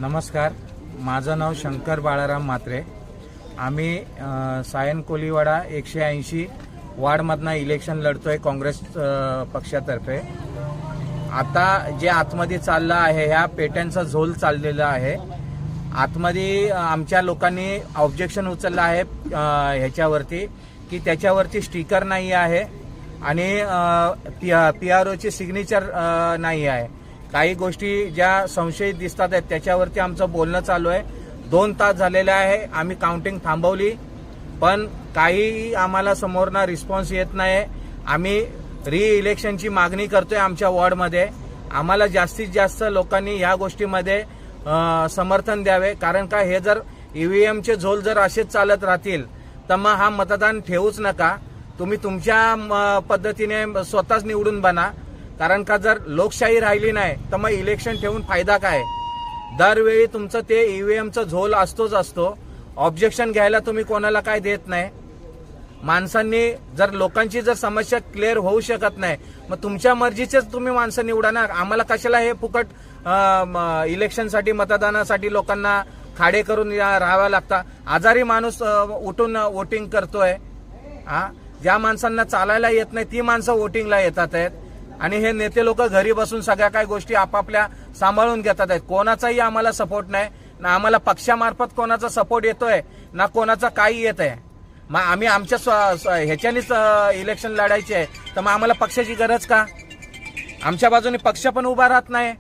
नमस्कार, माझं नाव शंकर बाळाराम म्हात्रे। आम्ही सायन कोलीवाडा 180 वार्डमधनं इलेक्शन लढतोय काँग्रेस पक्षातर्फे। आता जे आतमध्ये चाललं आहे ह्या पेट्यांचा झोल चाललेला आहे। आतमध्ये आमच्या लोकांनी ऑब्जेक्शन उचललं आहे ह्याच्यावरती की त्याच्यावरती स्टिकर नाही आहे आणि PROची सिग्नेचर नाही आहे। काही गोष्टी ज्या संशयित दिसतात आहेत त्याच्यावरती आमचं बोलणं चालू आहे। 2 तास झालेले आहे, आम्ही काउंटिंग थांबवली पण काही आम्हाला समोरना रिस्पॉन्स येत नाही। आम्ही इलेक्शनची मागणी करतोय आमच्या वॉर्डमध्ये। आम्हाला जास्तीत जास्त लोकांनी या गोष्टीमध्ये समर्थन द्यावे, कारण का हे जर EVMचे झोल जर असेच चालत राहतील तर मग हा मतदान ठेवूच नका। तुम्ही तुमच्या पद्धतीने स्वतःच निवडून बना, कारण का जर लोकशाही राहिली नाही तर मग इलेक्शन ठेवून फायदा काय। दरवेळी तुमचं ते EVMचा झोल असतो। ऑब्जेक्शन घ्यायला तुम्ही कोणाला काय देत नाही। माणसांनी जर लोकांची जर समस्या क्लिअर होऊ शकत नाही मग तुमच्या मर्जीचेच तुम्ही माणसं निवडा ना। आम्हाला कशाला हे फुकट इलेक्शनसाठी मतदानासाठी लोकांना खाडे करून राहावं लागतं। आजारी माणूस उठून वोटिंग करतोय। ज्या माणसांना चालायला येत नाही ती माणसं वोटिंगला येतात आहेत आणि हे नेते लोक घरी बसून सगळ्या काही गोष्टी आपापल्या सांभाळून घेतात आहेत। कोणाचाही आम्हाला सपोर्ट नाही ना, आम्हाला पक्षामार्फत कोणाचा सपोर्ट येतोय ना कोणाचा काही येत आहे। मग आम्ही आमच्या ह्याच्यानेच इलेक्शन लढायचे आहे तर मग आम्हाला पक्षाची गरज का? आमच्या बाजूने पक्ष पण उभा राहत नाही।